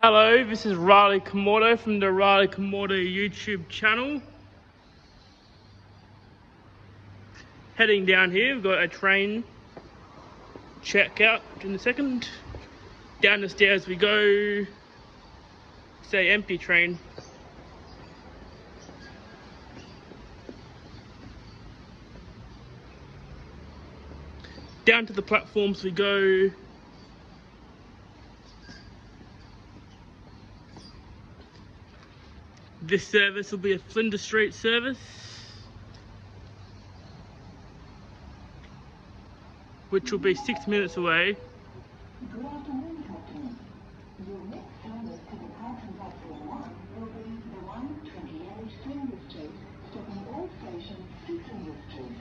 Hello, this is Riley Komodo from the Riley Komodo YouTube channel. Heading down here, we've got a train check out in a second. Down the stairs we go. Say empty train. Down to the platforms we go. This service will be a Flinders Street service, which will be 6 minutes away. Good afternoon, Captain. Your next service to departure platform 1 will be the 128 Flinders Street, stopping all stations to Flinders Street.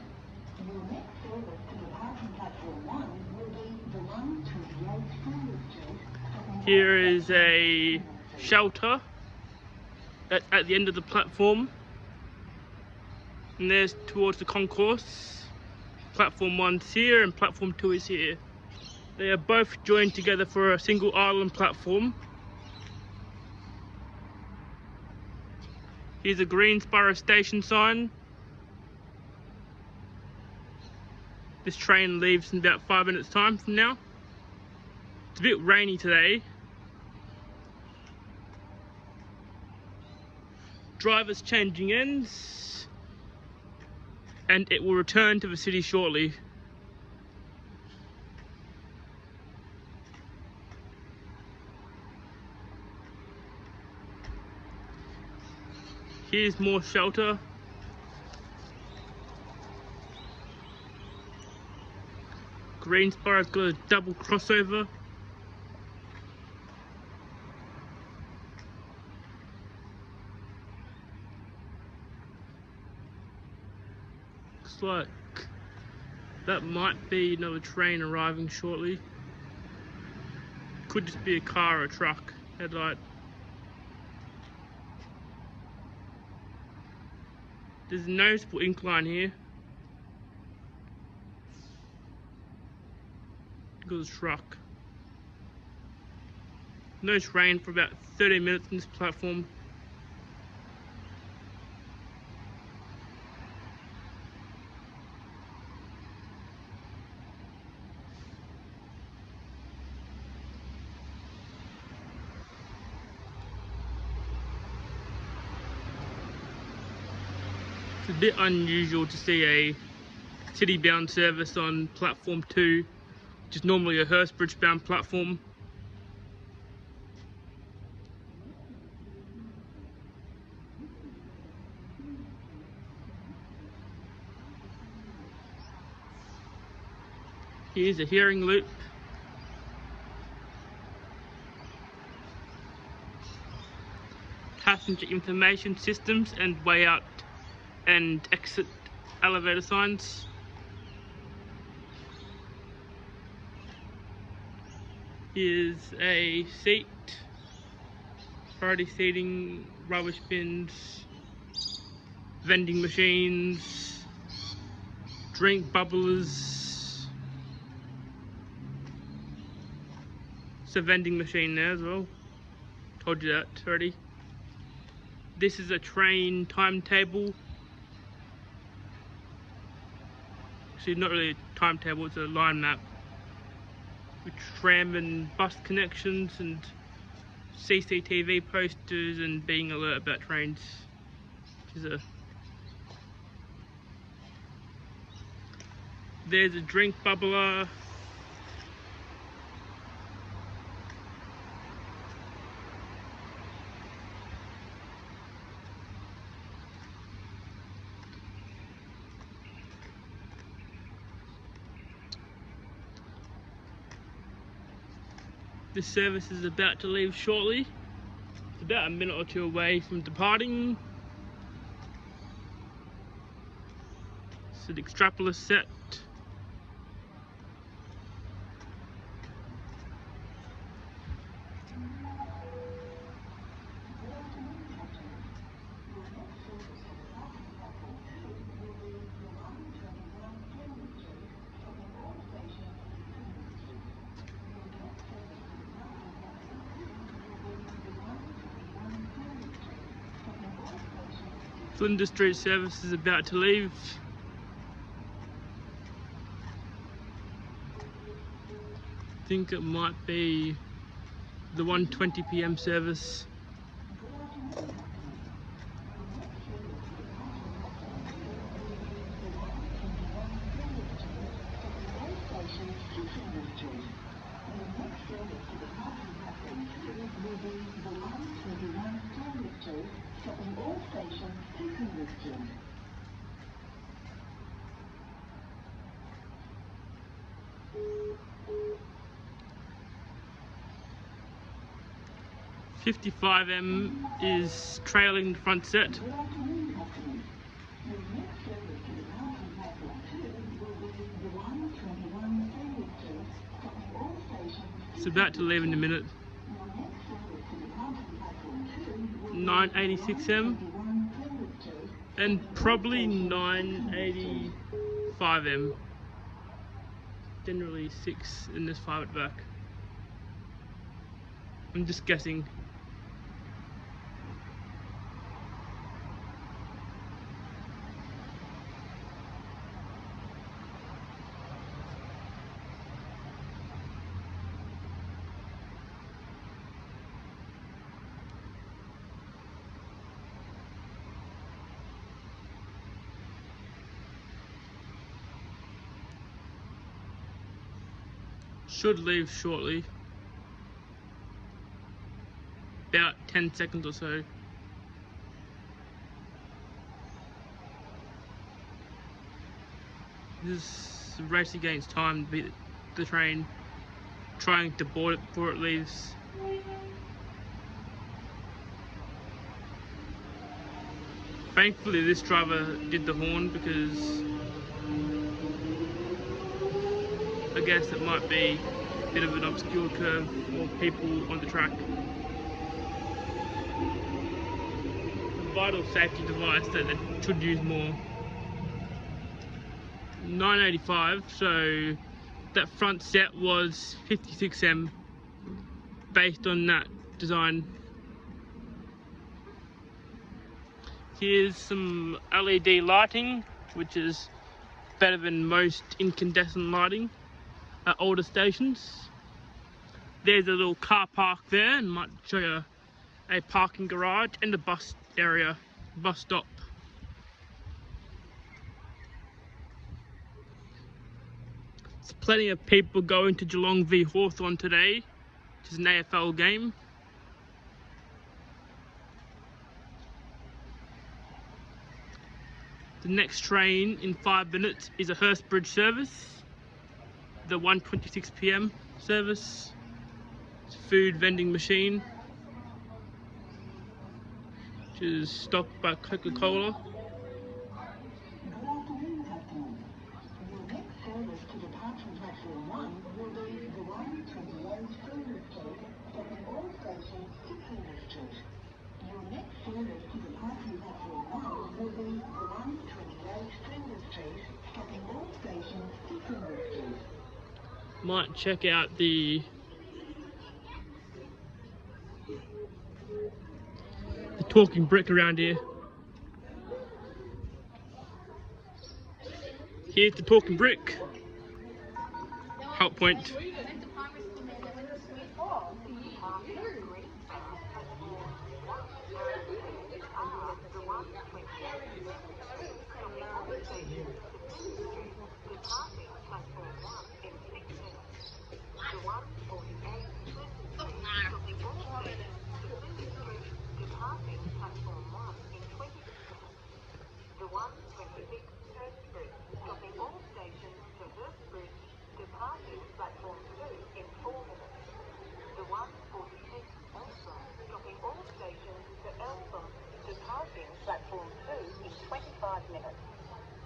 Your next service to departure platform 1 will be the 128 Flinders Street, stopping Here is a shelter at the end of the platform, and there's towards the concourse. Platform 1's here and platform 2 is here. They are both joined together for a single island platform. Here's a Greensbourgh station sign. This train leaves in about 5 minutes time from now. It's a bit rainy today. Drivers changing ends, and it will return to the city shortly. Here's more shelter. Greensborough's got a double crossover. Looks like that might be another train arriving shortly. Could just be a car or a truck headlight. There's a noticeable incline here. Got a truck. No rain for about 30 minutes on this platform. It's a bit unusual to see a city-bound service on platform 2, which is normally a Hurstbridge-bound platform. Here's a hearing loop. Passenger information systems and way out and exit elevator signs. Here's a seat, priority seating, rubbish bins, vending machines, drink bubblers. It's a vending machine there as well. Told you that already. This is a train timetable. Actually, not really a timetable, it's a line map with tram and bus connections and CCTV posters and being alert about trains. There's a drink bubbler. This service is about to leave shortly. It's about a minute or two away from departing. It's an extrapolis set. Flinders Street service is about to leave. I think it might be the 1:20 PM service. Stopping all stations to Greensbourgh. 55M is trailing the front set. It's about to leave in a minute. 986M and probably 985M. Generally 6 and there's 5 at the back. I'm just guessing. Should leave shortly. About 10 seconds or so. This is a race against time to beat the train, trying to board it before it leaves. Thankfully this driver did the horn, because I guess it might be a bit of an obscure curve for people on the track. A vital safety device that they should use more. 985, so that front set was 56M based on that design. Here's some LED lighting, which is better than most incandescent lighting at older stations. There's a little car park there, and might show you a parking garage and a bus area, bus stop. There's plenty of people going to Geelong v Hawthorn today, which is an AFL game. The next train in 5 minutes is a Hurstbridge service, the 1:26 PM service. It's a food vending machine, which is stocked by Coca-Cola. Good afternoon, customers. Your next service to depart from platform 1 will be the 1:28 Flinders Street, stopping all stations to Flinders Street. Your next service to depart from platform 1 will be the 1:28 Flinders Street, stopping all stations to Flinders Street. Might check out the talking brick around here. Here's the talking brick. Help point.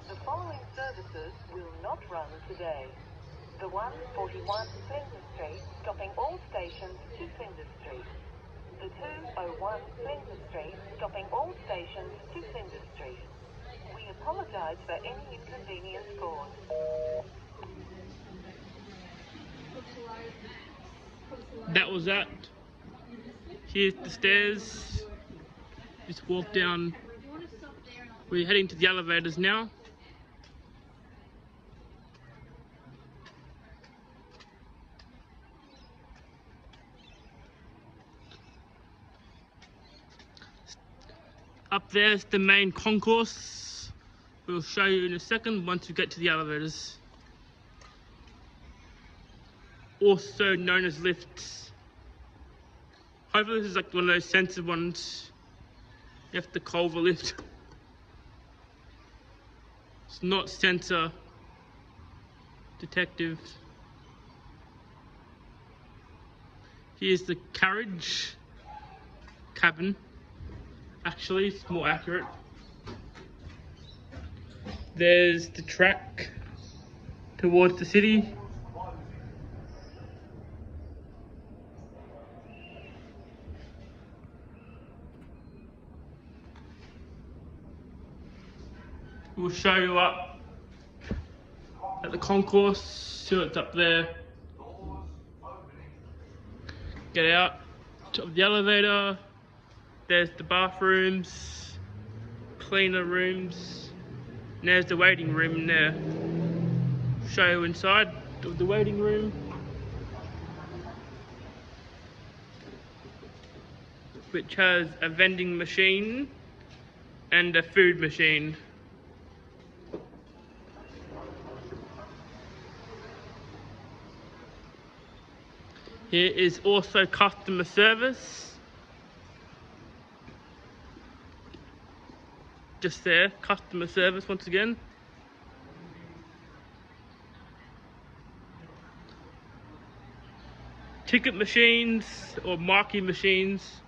The following services will not run today. The 141 Flinders Street, stopping all stations to Flinders Street. The 201 Flinders Street, stopping all stations to Flinders Street. We apologise for any inconvenience caused. That was that. Here's the stairs. Just walk down We're heading to the elevators now. Up there's the main concourse. We'll show you in a second once we get to the elevators. Also known as lifts. Hopefully this is like one of those sensor ones. You have to call the lift. It's not sensor detective. Here's the carriage cabin. Actually, it's more accurate. There's the track towards the city. We'll show you up at the concourse, see what's up there. Get out of the elevator. There's the bathrooms, cleaner rooms, and there's the waiting room in there. Show you inside of the waiting room. Which has a vending machine and a food machine. Here is also customer service. Just there, customer service once again. Ticket machines or marking machines,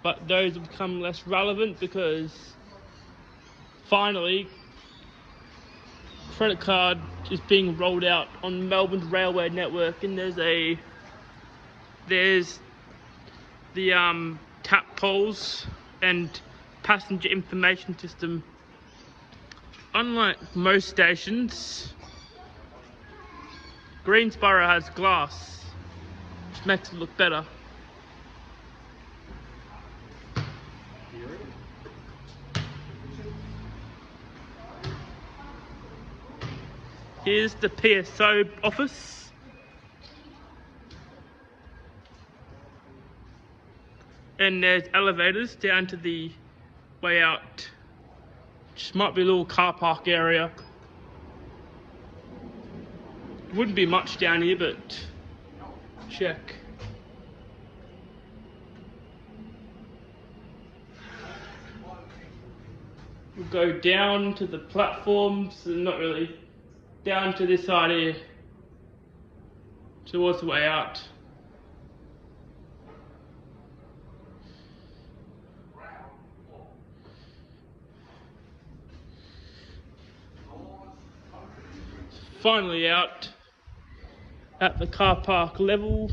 but those have become less relevant because finally credit card is being rolled out on Melbourne's railway network, and there's the tap tolls and passenger information system. Unlike most stations, Greensbourgh has glass, which makes it look better. Here's the PSO office. And there's elevators down to the way out, which might be a little car park area. Wouldn't be much down here, but check. We'll go down to the platforms, and not really, down to this side here, towards the way out. Finally out at the car park level.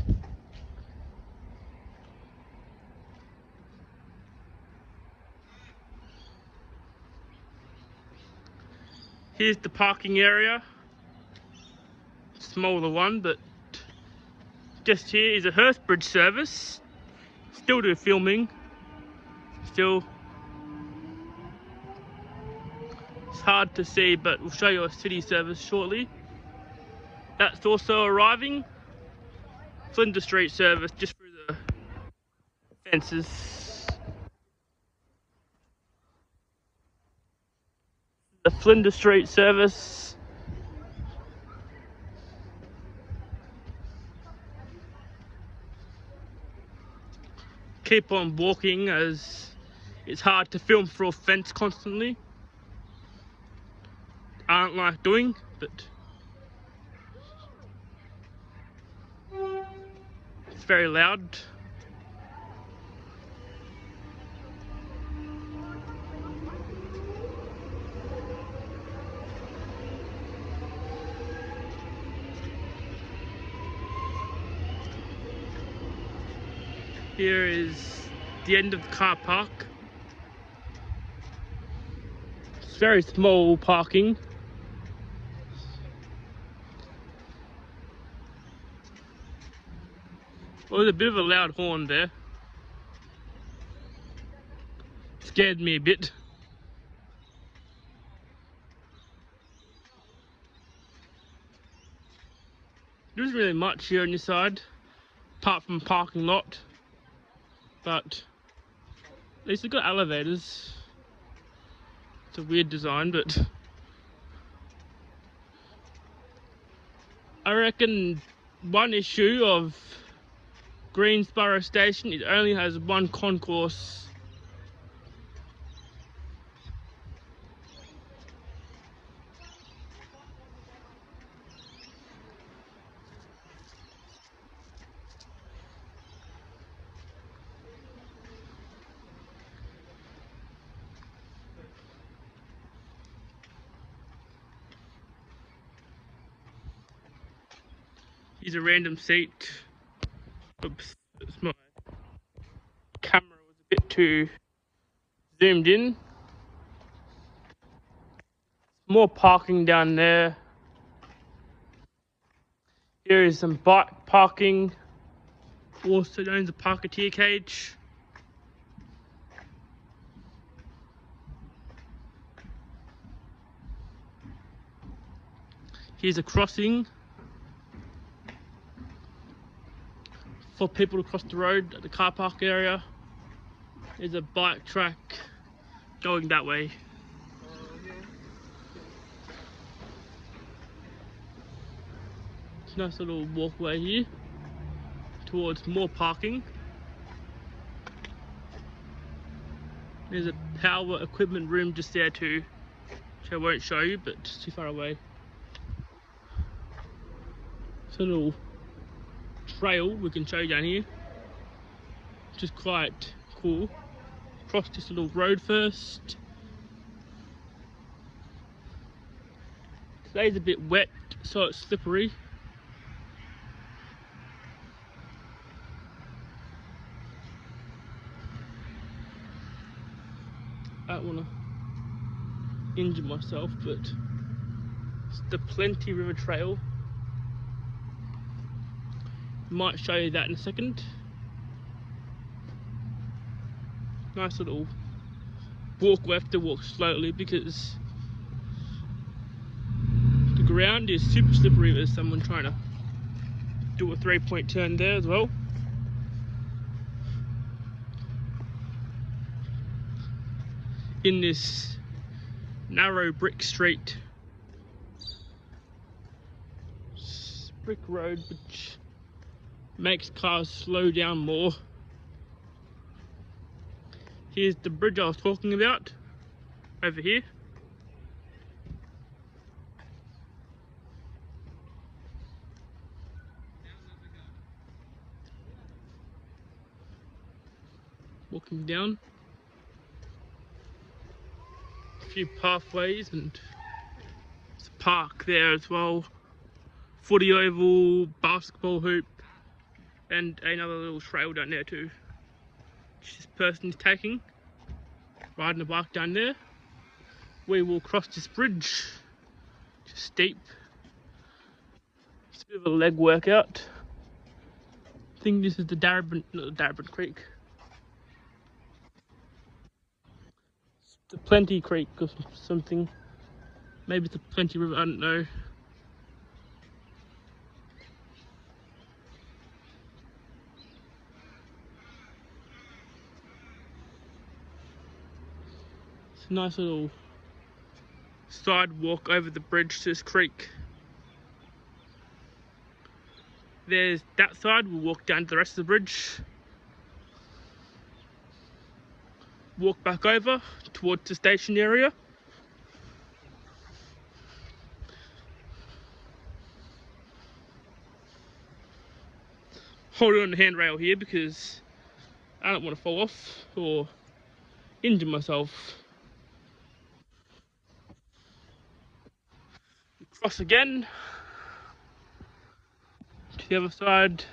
Here's the parking area. Smaller one, but just here is a Hurstbridge service. Still do filming. Still. It's hard to see, but we'll show you a city service shortly. That's also arriving. Flinders Street service just through the fences. The Flinders Street service. Keep on walking as it's hard to film through a fence constantly. I don't like doing, but it's very loud. Here is the end of the car park. It's very small parking. Well, there's a bit of a loud horn there. Scared me a bit. There isn't really much here on this side, apart from parking lot. But at least they've got elevators. It's a weird design, but I reckon one issue of Greensbourgh station, it only has one concourse. Here's a random seat. Oops, my camera was a bit too zoomed in. More parking down there. Here is some bike parking. Also known as a parketeer cage. Here's a crossing for people to cross the road at the car park area. There's a bike track going that way. It's a nice little walkway here towards more parking. There's a power equipment room just there too, which I won't show you, but it's too far away. It's a little trail we can show you down here, which is quite cool. Cross this little road first. Today's a bit wet, so it's slippery. I don't want to injure myself, but it's the Plenty River Trail. Might show you that in a second. Nice little walk. We have to walk slowly because the ground is super slippery. There's someone trying to do a 3-point turn there as well. In this narrow brick street, brick road, which makes cars slow down more. Here's the bridge I was talking about, over here. Walking down. A few pathways and there's a park there as well. Footy oval, basketball hoop, and another little trail down there too, which this person is taking, riding a bike down there. We will cross this bridge, just steep. It's a bit of a leg workout. I think this is the Darabin, not the Darabin Creek. It's the Plenty Creek or something. Maybe it's the Plenty River, I don't know. It's a nice little sidewalk over the bridge to this creek. There's that side. We'll walk down to the rest of the bridge. Walk back over towards the station area. Holding on the handrail here because I don't want to fall off or injure myself. Cross again to the other side.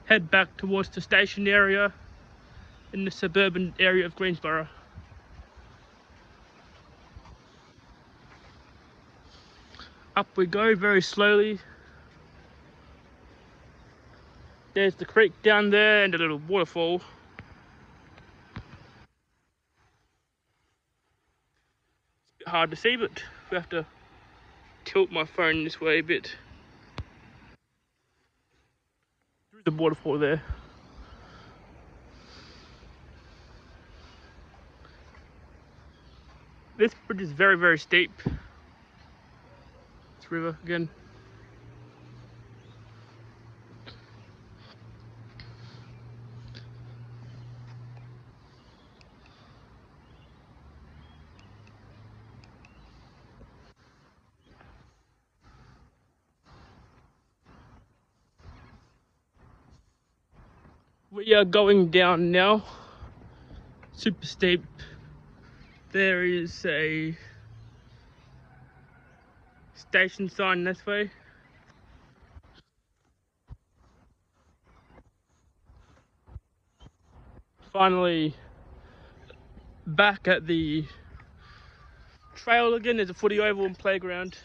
Head back towards the station area in the suburban area of Greensbourgh. Up we go very slowly. There's the creek down there and a little waterfall. It's a bit hard to see, but we have to tilt my phone this way a bit. the waterfall there. This bridge is very, very steep. It's river again. We are going down now. Super steep. There is a station sign this way. Finally back at the trail again. There's a footy oval and playground.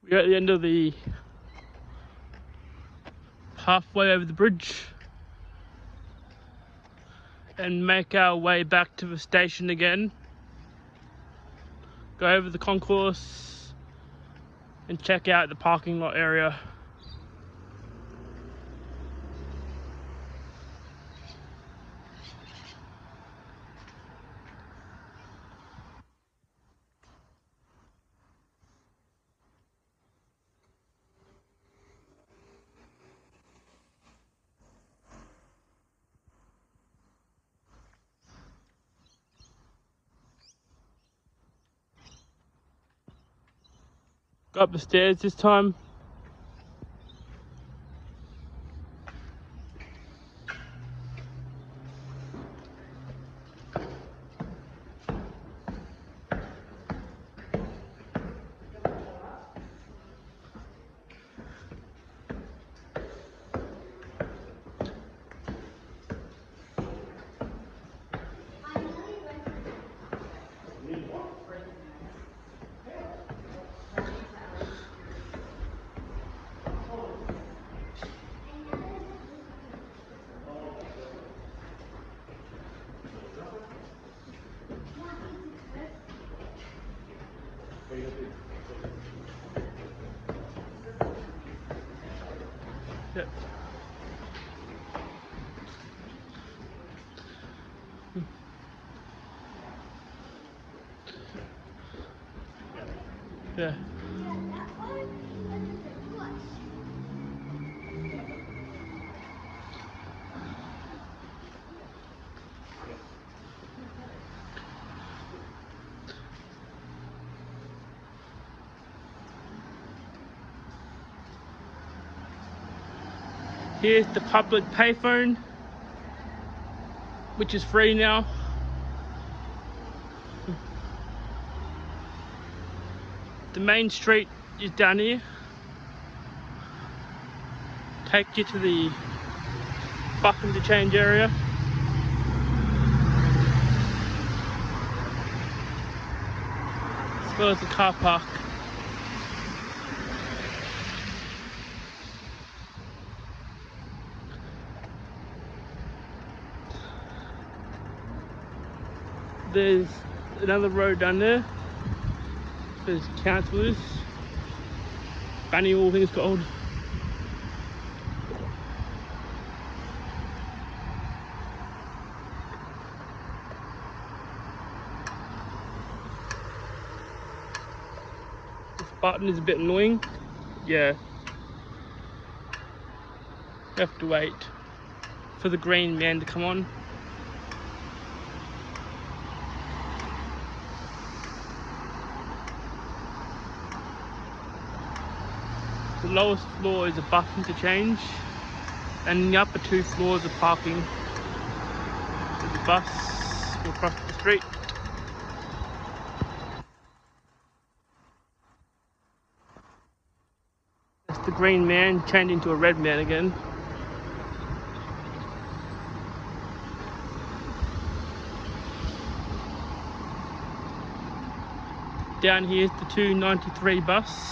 We're at the end of the pathway over the bridge and make our way back to the station again. Go over the concourse and check out the parking lot area. Go up the stairs this time. Yep. Yeah. Here's the public payphone, which is free now. The main street is down here. Take you to the bus interchange area. as well as the car park. There's another road down there. There's councillors. Banny, I think it's called. This button is a bit annoying. Yeah. You have to wait for the green man to come on. The lowest floor is a bus interchange, and the upper 2 floors are parking. There's a bus across the street. That's the green man changed into a red man again. Down here is the 293 bus,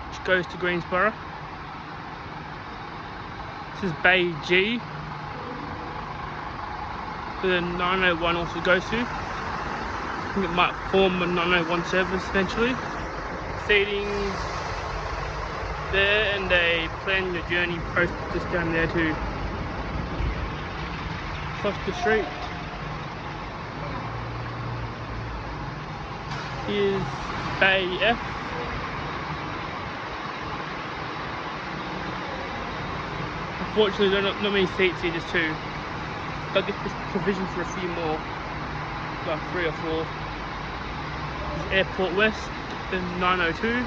which goes to Greensbourgh. This is Bay G. The 901 also goes to. I think it might form a 901 service eventually. Seating there, and they plan your journey post just down there too. Across the street. Here's Bay F. Unfortunately, there are not many seats here, just 2. But I guess there's provision for a few more, like 3 or 4. There's Airport West, then 902.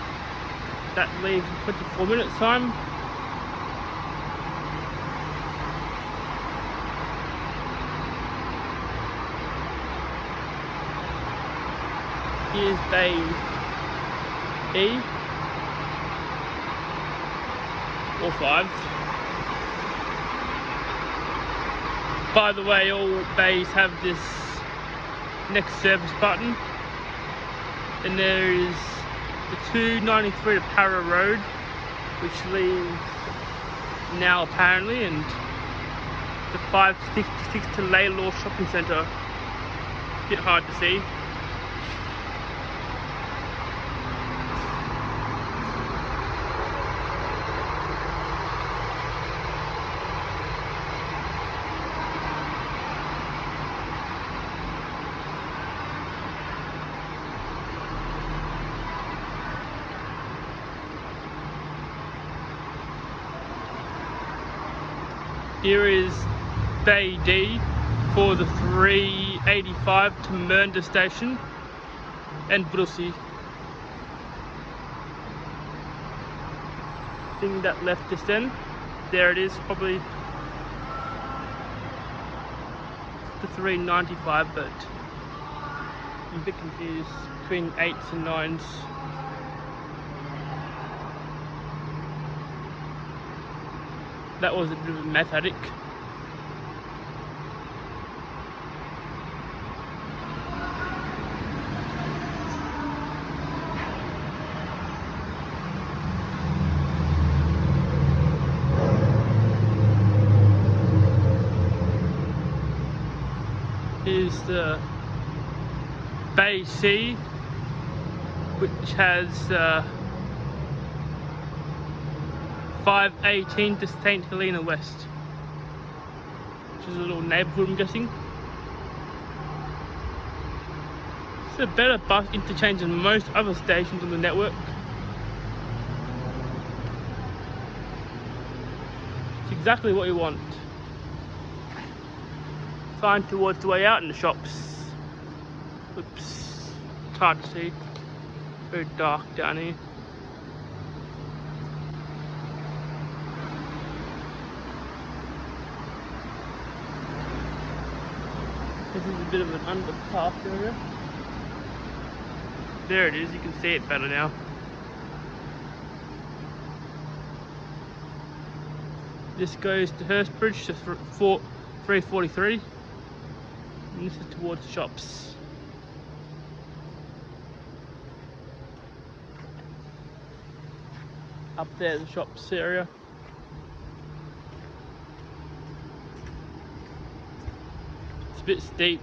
That leaves in 24 minutes time. Here's Bay E, or 5. By the way, all bays have this next service button, and there is the 293 to Para Road, which leaves now apparently, and the 566 to Laylaw Shopping Centre. Bit hard to see. Here is Bay D for the 385 to Mernda Station and Brussels. Thing that left just then, there it is, probably the 395, but I'm a bit confused between 8s and 9s. That was a bit of a math headache. Here's the Bay C, which has 518 to St Helena West, which is a little neighbourhood, I'm guessing. It's a better bus interchange than most other stations on the network. It's exactly what you want. Sign towards the way out in the shops. Oops, it's hard to see. Very dark down here. This is a bit of an underpass area. There it is, you can see it better now. This goes to Hurstbridge to 343. And this is towards the shops. Up there, the shops area. It's a bit steep.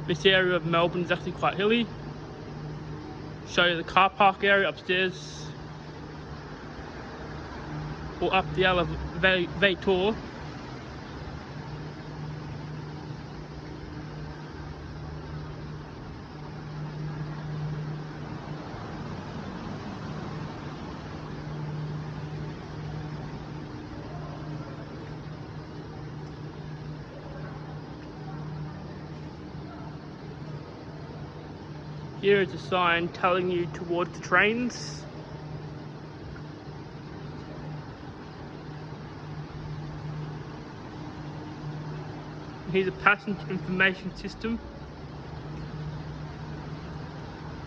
This area of Melbourne is actually quite hilly. Show you the car park area upstairs. Or up the elevator. Here is a sign telling you towards the trains. Here's a passenger information system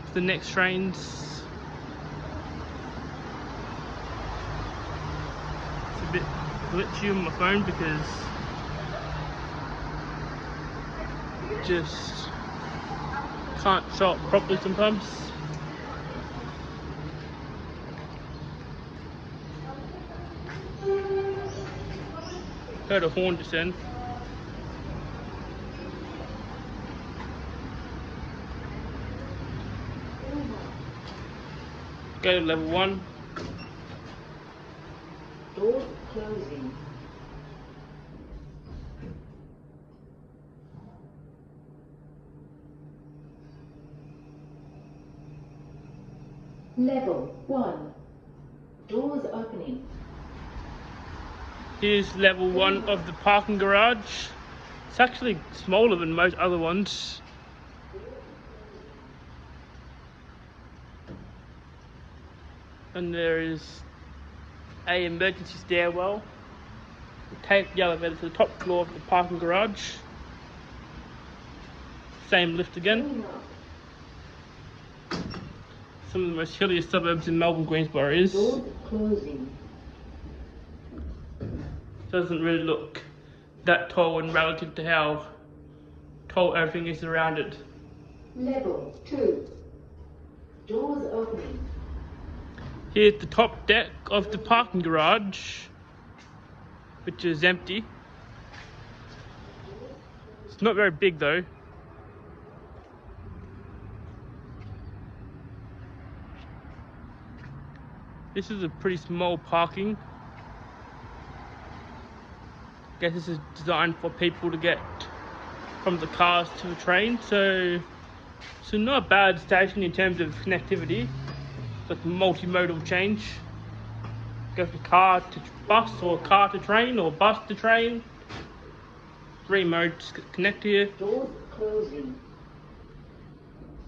for the next trains. It's a bit glitchy on my phone because it just can't show up properly sometimes. Heard a horn just then. Go to level 1. Doors closing. Level 1. Doors opening. Here's level 1 of the parking garage. It's actually smaller than most other ones. And there is a emergency stairwell. You take the elevator to the top floor of the parking garage. Same lift again. Some of the most hilliest suburbs in Melbourne, Greensbourgh is. Doors closing. Doesn't really look that tall in relative to how tall everything is around it. Level 2. Doors opening. Here's the top deck of the parking garage, which is empty. It's not very big though. This is a pretty small parking. I guess this is designed for people to get from the cars to the train, so not a bad station in terms of connectivity. It's like a multimodal change. Go from car to bus, or car to train, or bus to train. 3 modes connect here. Doors closing.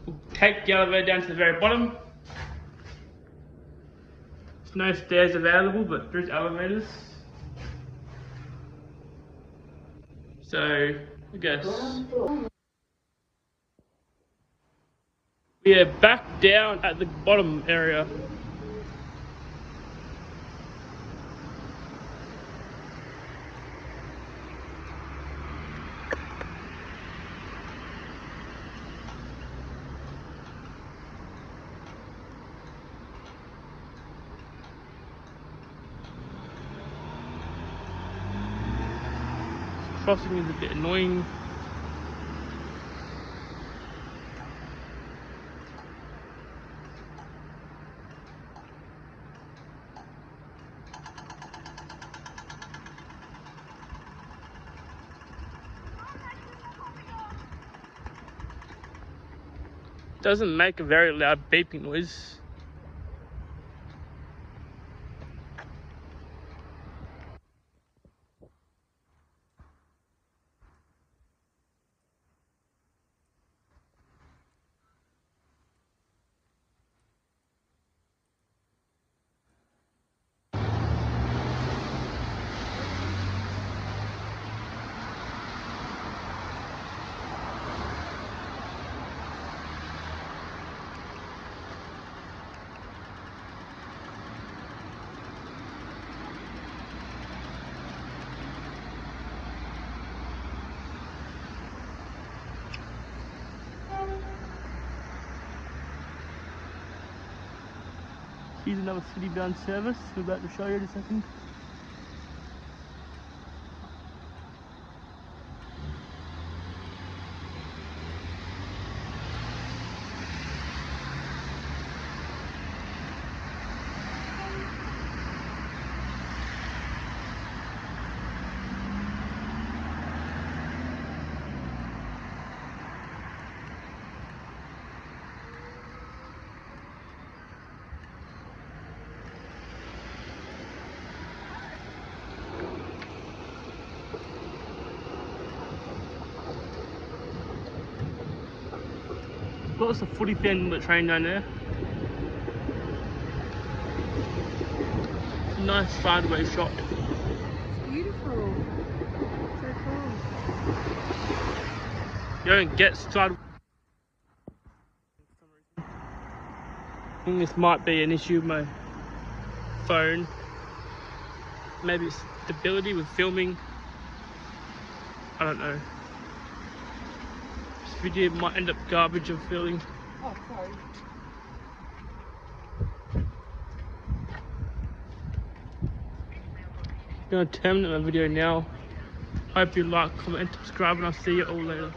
We'll take the elevator down to the very bottom. There's no stairs available, but there's elevators. So, I guess we are back down at the bottom area. Crossing is a bit annoying. Doesn't make a very loud beeping noise. Here's another city-bound service we're about to show you in a second. Lots of footy fans on the train down there. Nice sideways shot. It's beautiful. So cool. You don't get sideways. I think this might be an issue with my phone. Maybe it's stability with filming. I don't know. This video might end up garbage of filming. Oh, sorry. I'm gonna terminate my video now. Hope you like, comment, and subscribe, and I'll see you all later.